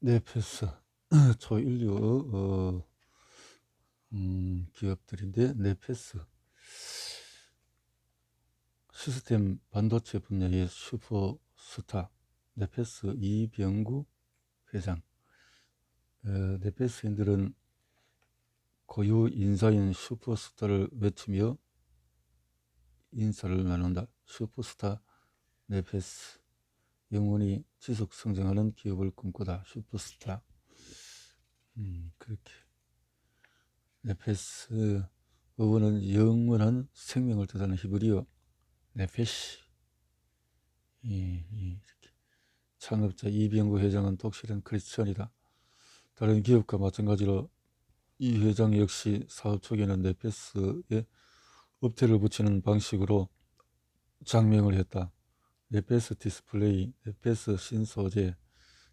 넷패스 초인류 기업들인데, 넷패스 시스템 반도체 분야의 슈퍼스타 넷패스 이병구 회장. 넷패스인들은 고유 인사인 슈퍼스타를 외치며 인사를 나눈다. 슈퍼스타 넷패스, 영원히 지속 성장하는 기업을 꿈꾸다. 슈퍼스타. 그렇게 넷패스 어원은 영원한 생명을 뜻하는 히브리어 네페시. 이렇게 창업자 이병구 회장은 독실한 크리스천이다. 다른 기업과 마찬가지로 이 회장 역시 사업 초기에는 넷패스에 업태를 붙이는 방식으로 장명을 했다. 넷패스 디스플레이, 넷패스 신소재,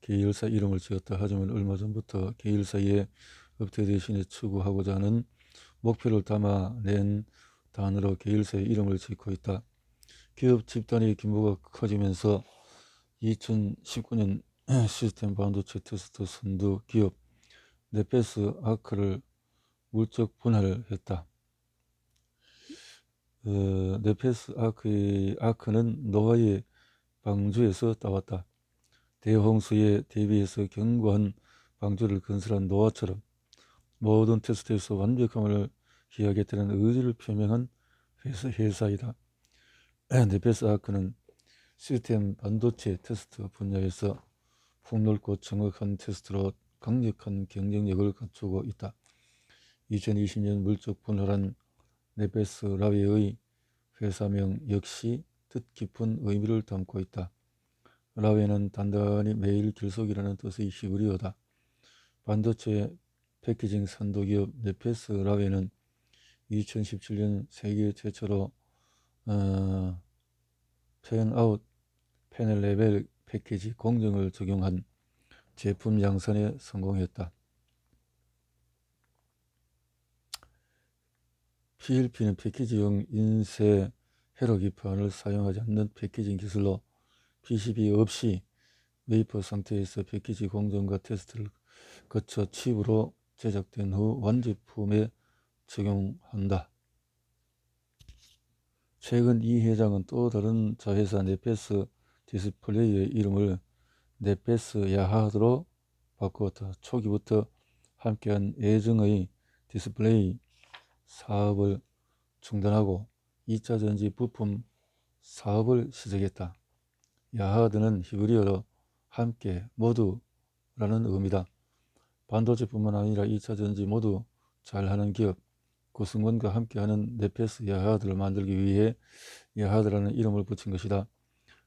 계열사 이름을 지었다. 하지만 얼마 전부터 계열사의 업태 대신에 추구하고자 하는 목표를 담아낸 단어로 계열사의 이름을 짓고 있다. 기업 집단의 규모가 커지면서 2019년 시스템 반도체 테스트 선두 기업 넷패스 아크를 물적 분할했다. 넷패스 아크는 노아의 방주에서 따왔다. 대홍수에 대비해서 견고한 방주를 건설한 노아처럼 모든 테스트에서 완벽함을 기하겠다는 의지를 표명한 회사이다. 넷패스 아크는 시스템 반도체 테스트 분야에서 폭넓고 정확한 테스트로 강력한 경쟁력을 갖추고 있다. 2020년 물적 분할한 넷패스 라웨의 회사명 역시 뜻깊은 의미를 담고 있다. 라웨는 단단히 매일 길속이라는 뜻의 히브리어다. 반도체 패키징 선도기업 넷패스 라웨는 2017년 세계 최초로 팬아웃 패널 레벨 패키지 공정을 적용한 제품 양산에 성공했다. PLP는 패키지용 인쇄 회로 기판을 사용하지 않는 패키징 기술로 PCB 없이 웨이퍼 상태에서 패키지 공정과 테스트를 거쳐 칩으로 제작된 후 완제품에 적용한다. 최근 이 회장은 또 다른 자회사 넷패스 디스플레이의 이름을 넷패스 야하드로 바꾸었다. 초기부터 함께한 애정의 디스플레이 사업을 중단하고 2차전지 부품 사업을 시작했다. 야하드는 히브리어로 함께, 모두라는 의미다. 반도체뿐만 아니라 2차전지 모두 잘하는 기업 고승원과 함께하는 넷패스 야하드를 만들기 위해 야하드라는 이름을 붙인 것이다.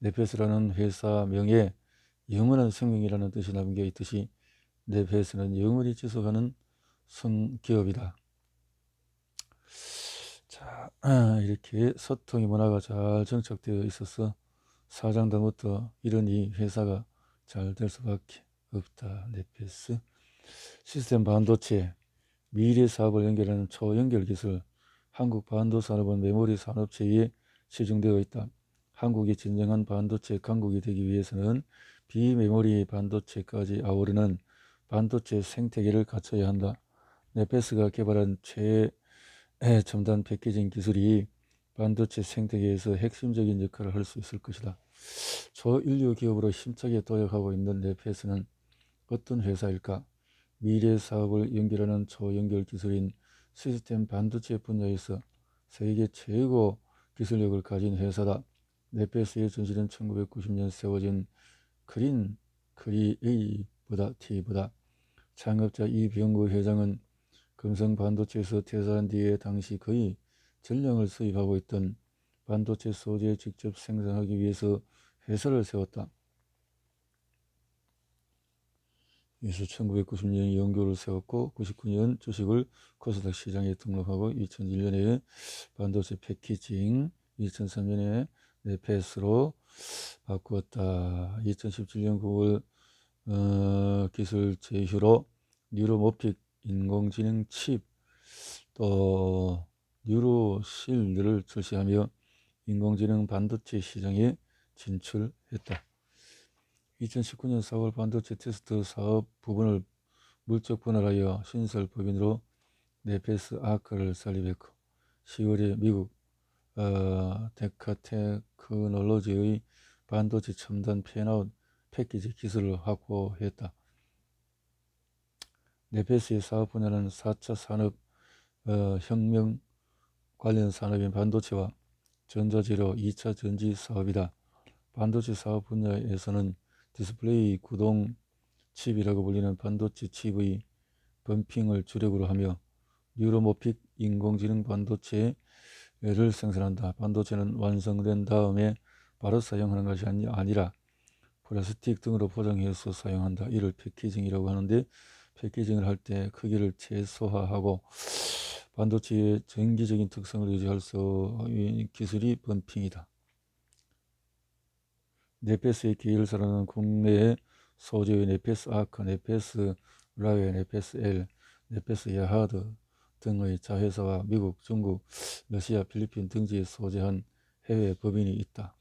넷패스라는 회사명에 영원한 생명이라는 뜻이 담겨 있듯이 넷패스는 영원히 지속하는 기업이다. 자, 이렇게 소통의 문화가 잘 정착되어 있어서 사장단부터 이런 이 회사가 잘 될 수밖에 없다. 넷패스 시스템 반도체 미래 사업을 연결하는 초연결 기술. 한국 반도산업은 메모리 산업체에 치중되어 있다. 한국이 진정한 반도체 강국이 되기 위해서는 비메모리 반도체까지 아우르는 반도체 생태계를 갖춰야 한다. 넷패스가 개발한 최첨단 패키징 기술이 반도체 생태계에서 핵심적인 역할을 할 수 있을 것이다. 초인류 기업으로 힘차게 도약하고 있는 넷패스는 어떤 회사일까? 미래 사업을 연결하는 초연결 기술인 시스템 반도체 분야에서 세계 최고 기술력을 가진 회사다. 넷패스의 전신은 1990년 세워진 크리에이티브다. 창업자 이병구 회장은 금성 반도체에서 퇴사한 뒤에 당시 거의 전량을 수입하고 있던 반도체 소재 직접 생산하기 위해서 회사를 세웠다. 그래서 1990년 연교를 세웠고 99년 주식을 코스닥 시장에 등록하고 2001년에 반도체 패키징, 2003년에 넷패스로 바꾸었다. 2017년 9월 기술 제휴로 뉴로모픽 인공지능 칩, 또 뉴로실드를 출시하며 인공지능 반도체 시장에 진출했다. 2019년 4월 반도체 테스트 사업 부분을 물적 분할하여 신설 법인으로 네페스 아크를 설립했고 10월에 미국 데카테크놀로지의 반도체 첨단 팬아웃 패키지 기술을 확보했다. 네페스의 사업 분야는 4차 산업 혁명 관련 산업인 반도체와 전자재료 2차 전지 사업이다. 반도체 사업 분야에서는 디스플레이 구동 칩이라고 불리는 반도체 칩의 범핑을 주력으로 하며 뉴로모픽 인공지능 반도체를 생산한다. 반도체는 완성된 다음에 바로 사용하는 것이 아니라 플라스틱 등으로 포장해서 사용한다. 이를 패키징이라고 하는데 패키징을 할 때 크기를 최소화하고 반도체의 정기적인 특성을 유지할 수 있는 기술이 범핑이다. 네페스의 계열사로는 국내에 소재의 네페스 아크, 네페스 라웨, 네페스 엘, 네페스 야하드 등의 자회사와 미국, 중국, 러시아, 필리핀 등지에 소재한 해외 법인이 있다.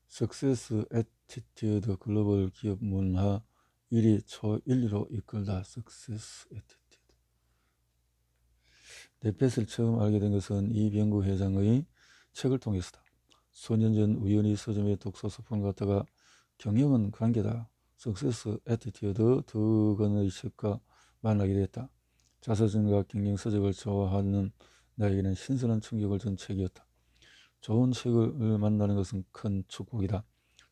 석세스 애티튜드 글로벌 기업 문화 1위 초1위로 이끌다. 석세스 애티튜드. 네페스를 처음 알게 된 것은 이병구 회장의 책을 통해서다. 수년 전 우연히 서점에 독서 소풍을 갔다가 경영은 관계다. 석세스 애티튜드 두 권의 책과 만나게 됐다. 자서전과 경영서적을 좋아하는 나에게는 신선한 충격을 준 책이었다. 좋은 책을 만나는 것은 큰 축복이다.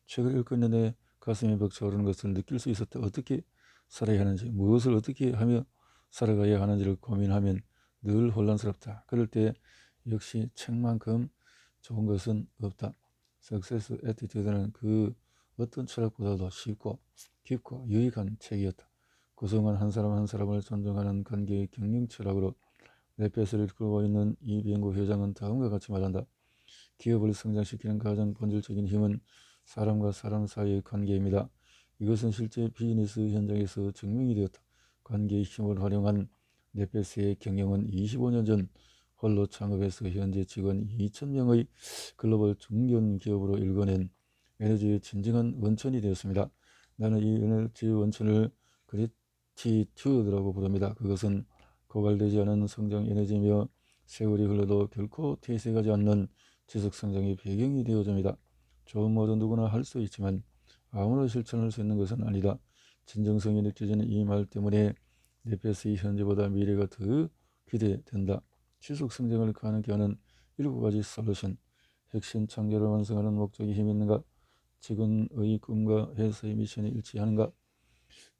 책을 읽고 있는데 가슴이 벅차오르는 것을 느낄 수 있었다. 어떻게 살아야 하는지, 무엇을 어떻게 하며 살아가야 하는지를 고민하면 늘 혼란스럽다. 그럴 때 역시 책만큼 좋은 것은 없다. 석세스 애티튜드는 그 어떤 철학보다도 쉽고 깊고 유익한 책이었다. 구성원 한 사람 한 사람을 존중하는 관계의 경영 철학으로 네페스를 이끌고 있는 이병구 회장은 다음과 같이 말한다. 기업을 성장시키는 가장 본질적인 힘은 사람과 사람 사이의 관계입니다. 이것은 실제 비즈니스 현장에서 증명이 되었다. 관계의 힘을 활용한 네페스의 경영은 25년 전 홀로 창업해서 현재 직원 2,000명의 글로벌 중견 기업으로 일궈낸 에너지의 진정한 원천이 되었습니다. 나는 이 에너지 원천을 그래티튜드라고 부릅니다. 그것은 고갈되지 않은 성장 에너지며 세월이 흘러도 결코 퇴색하지 않는 지속성장의 배경이 되어줍니다. 좋은 모든 누구나 할 수 있지만 아무나 실천할 수 있는 것은 아니다. 진정성이 느껴지는 이 말 때문에 네페스의 현재보다 미래가 더 기대된다. 지속성장을 가능케 하는 7가지 솔루션. 핵심 창조를 완성하는 목적이 힘이 있는가? 직원의 꿈과 회사의 미션이 일치하는가?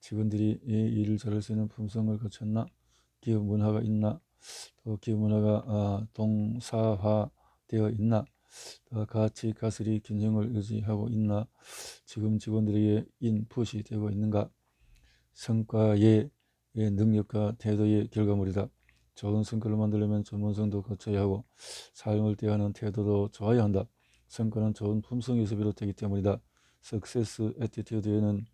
직원들이 이 일을 잘할 수 있는 품성을 갖췄나? 기업 문화가 있나? 또 기업 문화가 동사화되어 있나? 가치, 가설이 균형을 유지하고 있나? 지금 직원들에게 인풋이 되고 있는가? 성과의 능력과 태도의 결과물이다. 좋은 성과를 만들려면 전문성도 갖춰야 하고 사용을 대하는 태도도 좋아야 한다. 성과는 좋은 품성에서 비롯되기 때문이다. 석세스 애티튜드에는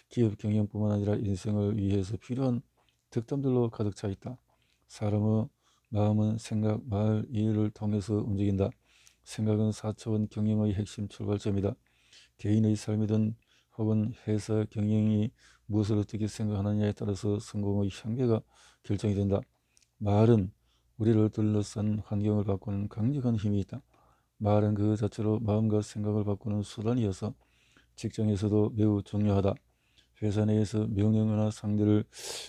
기업 경영뿐만 아니라 인생을 위해서 필요한 득담들로 가득 차 있다. 사람의 마음은 생각, 말, 일을 통해서 움직인다. 생각은 4차원 경영의 핵심 출발점이다. 개인의 삶이든 혹은 회사 경영이 무엇을 어떻게 생각하느냐에 따라서 성공의 향배가 결정이 된다. 말은 우리를 둘러싼 환경을 바꾸는 강력한 힘이 있다. 말은 그 자체로 마음과 생각을 바꾸는 수단이어서 직장에서도 매우 중요하다. 회사 내에서 명령이나 상대를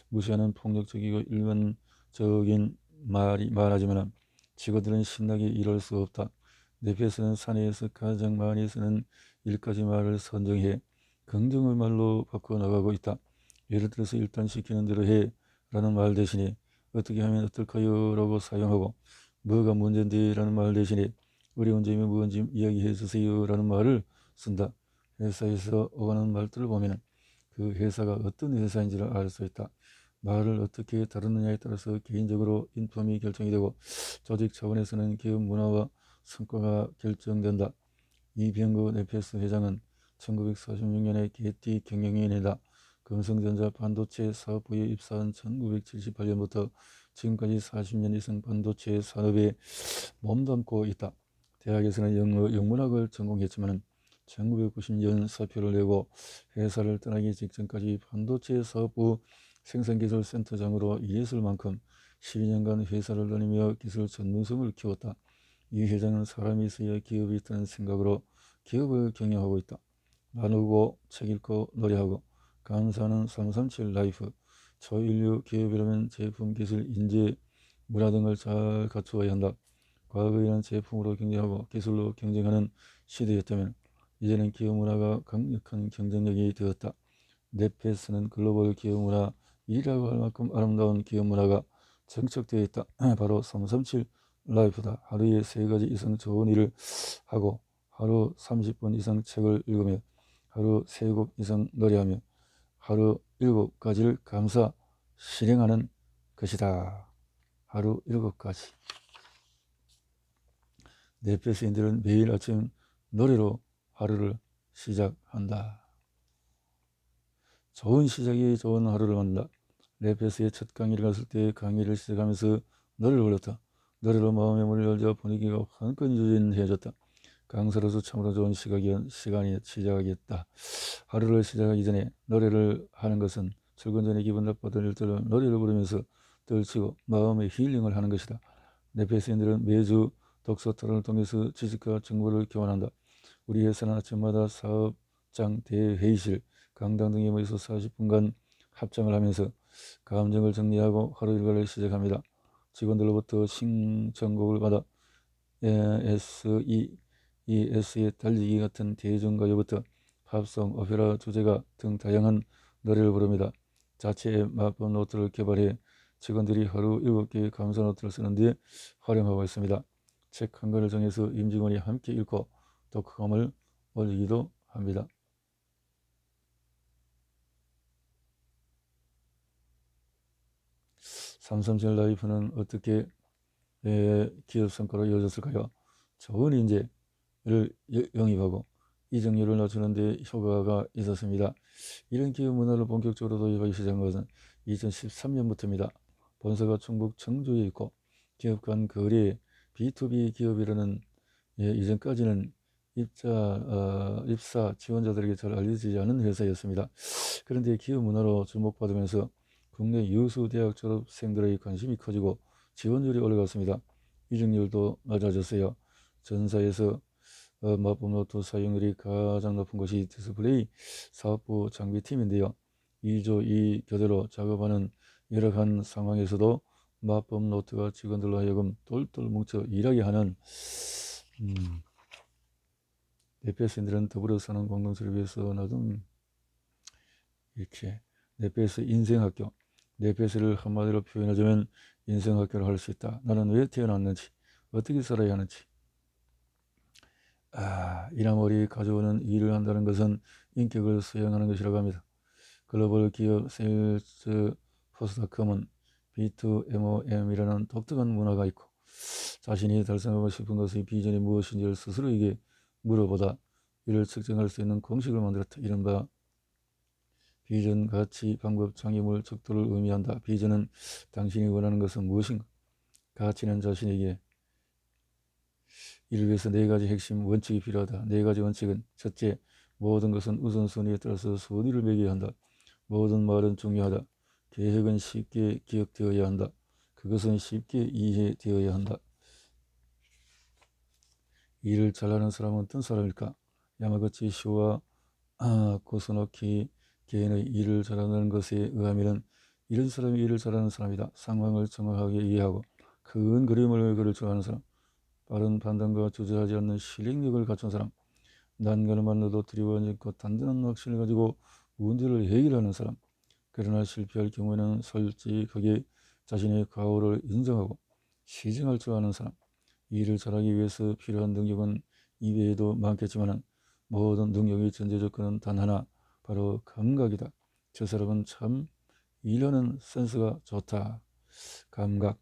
무시하는 폭력적이고 일반적인 말하지만 직원들은 신나게 일할 수 없다. 네페스는 사내에서 가장 많이 쓰는 1가지 말을 선정해 긍정의 말로 바꿔나가고 있다. 예를 들어서 일단 시키는 대로 해 라는 말 대신에 어떻게 하면 어떨까요? 라고 사용하고 뭐가 문제인데 라는 말 대신에 어려운 점이 뭔지 이야기해 주세요 라는 말을 쓴다. 회사에서 오가는 말들을 보면 그 회사가 어떤 회사인지를 알 수 있다. 말을 어떻게 다루느냐에 따라서 개인적으로 인품이 결정이 되고 조직 차원에서는 기업 문화와 성과가 결정된다. 이병구 네페스 회장은 1946년에 개띠 경영위원회다. 금성전자 반도체 사업부에 입사한 1978년부터 지금까지 40년 이상 반도체 산업에 몸담고 있다. 대학에서는 영문학을 전공했지만 1990년 사표를 내고 회사를 떠나기 직전까지 반도체 사업부 생산기술센터장으로 일했을 만큼 12년간 회사를 다니며 기술 전문성을 키웠다. 이 회장은 사람이 있어야 기업이 있다는 생각으로 기업을 경영하고 있다. 나누고 책 읽고 노래하고 감사하는 337 라이프. 초인류 기업이라면 제품, 기술, 인재, 문화 등을 잘 갖추어야 한다. 과거에는 제품으로 경쟁하고 기술로 경쟁하는 시대였다면 이제는 기업 문화가 강력한 경쟁력이 되었다. 넷페이스는 글로벌 기업 문화 1위라고 할 만큼 아름다운 기업 문화가 정착되어 있다. 바로 337 라이프다. 하루에 3가지 이상 좋은 일을 하고 하루 30분 이상 책을 읽으며 하루 3곡 이상 노래하며 하루 7가지를 감사 실행하는 것이다. 하루 7가지. 넷페이스인들은 매일 아침 노래로 하루를 시작한다. 좋은 시작이 좋은 하루를 만든다. 넷페이스의 첫 강의를 갔을 때 강의를 시작하면서 노래를 불렀다. 노래로 마음의 문을 열자 분위기가 한껏 유진해졌다. 강사로서 참으로 좋은 시간이 시작하겠다. 하루를 시작하기 전에 노래를 하는 것은 출근 전에 기분 나빴던 일들을 노래를 부르면서 떨치고 마음의 힐링을 하는 것이다. 넷페이스인들은 매주 독서 토론을 통해서 지식과 정보를 교환한다. 우리 회사는 아침마다 사업장 대회의실, 강당 등에 모여서 40분간 합장을 하면서 감정을 정리하고 하루 일과를 시작합니다. 직원들로부터 신청곡을 받아 ES의 달리기 같은 대중가요부터 팝송, 오페라, 주제가 등 다양한 노래를 부릅니다. 자체 앱 마법 노트를 개발해 직원들이 하루 7개의 감사 노트를 쓰는 데 활용하고 있습니다. 책 한 권을 정해서 임직원이 함께 읽고 독후감을 올리기도 합니다. 삼성젤 라이프는 어떻게 기업 성과로 이어졌을까요? 좋은 인재를 영입하고 이직률을 낮추는 데 효과가 있었습니다. 이런 기업 문화를 본격적으로 도입하기 시작한 것은 2013년부터입니다. 본사가 충북 청주에 있고 기업 간 거래 B2B 기업이라는 이전까지는 입사 지원자들에게 잘 알려지지 않은 회사였습니다. 그런데 기업 문화로 주목받으면서 국내 유수 대학 졸업생들의 관심이 커지고 지원율이 올라갔습니다. 이직률도 낮아졌어요. 전사에서 마법노트 사용률이 가장 높은 것이 디스플레이 사업부 장비팀인데요. 2조 2 교대로 작업하는 열악한 상황에서도 마법노트가 직원들로 하여금 똘똘 뭉쳐 일하게 하는 넷페이스인들은 더불어 사는 공동체를 위해서 나도 이렇게 넷페이스 인생학교, 넷페이스를 한마디로 표현하자면 인생학교를 할 수 있다. 나는 왜 태어났는지, 어떻게 살아야 하는지. 이나머리 가져오는 일을 한다는 것은 인격을 수양하는 것이라고 합니다. 글로벌 기업 세일즈 포스트컴은 B2MOM이라는 독특한 문화가 있고 자신이 달성하고 싶은 것의 비전이 무엇인지를 스스로에게 물어보다 이를 측정할 수 있는 공식을 만들었다. 이른바 비전, 가치, 방법, 장애물, 척도를 의미한다. 비전은 당신이 원하는 것은 무엇인가? 가치는 자신에게 이를 위해서 4가지 핵심 원칙이 필요하다. 4가지 원칙은 첫째, 모든 것은 우선순위에 따라서 순위를 매겨야 한다. 모든 말은 중요하다. 계획은 쉽게 기억되어야 한다. 그것은 쉽게 이해되어야 한다. 일을 잘하는 사람은 어떤 사람일까? 야마구치 쇼와 고스노키 개인의 일을 잘하는 것에 의하면 이런 사람이 일을 잘하는 사람이다. 상황을 정확하게 이해하고 큰 그림을 그릴 줄 아는 사람, 빠른 판단과 주저하지 않는 실행력을 갖춘 사람, 난관을 만나도 두려워하지 않고 단단한 확신을 가지고 문제를 해결하는 사람, 그러나 실패할 경우에는 솔직하게 자신의 과오를 인정하고 시정할 줄 아는 사람. 일을 잘하기 위해서 필요한 능력은 이외에도 많겠지만 모든 능력의 전제 조건은 단 하나, 바로 감각이다. 저 사람은 참 일하는 센스가 좋다. 감각.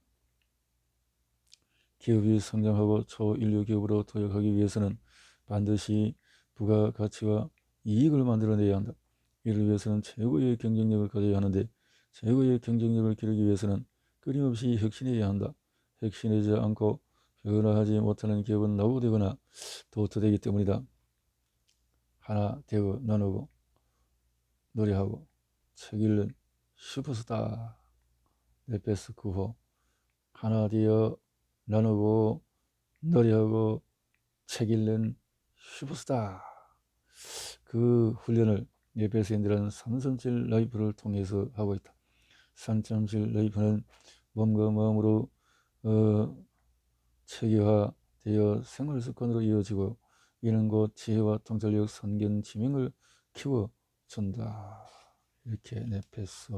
기업이 성장하고 초인류 기업으로 도약하기 위해서는 반드시 부가가치와 이익을 만들어내야 한다. 이를 위해서는 최고의 경쟁력을 가져야 하는데 최고의 경쟁력을 기르기 위해서는 끊임없이 혁신해야 한다. 혁신하지 않고 변화하지 못하는 기업은 노후되거나 도태되기 때문이다. 하나 되어 나누고 노래하고 책 읽는 슈퍼스타 네페스 9호. 하나 되어 나누고 노래하고 책 읽는 슈퍼스타. 그 훈련을 네페스인들은 337 라이프를 통해서 하고 있다. 337 라이프는 몸과 마음으로 체계화되어 생활습관으로 이어지고, 이는 곧 지혜와 통찰력, 선견, 지명을 키워준다. 이렇게 네페스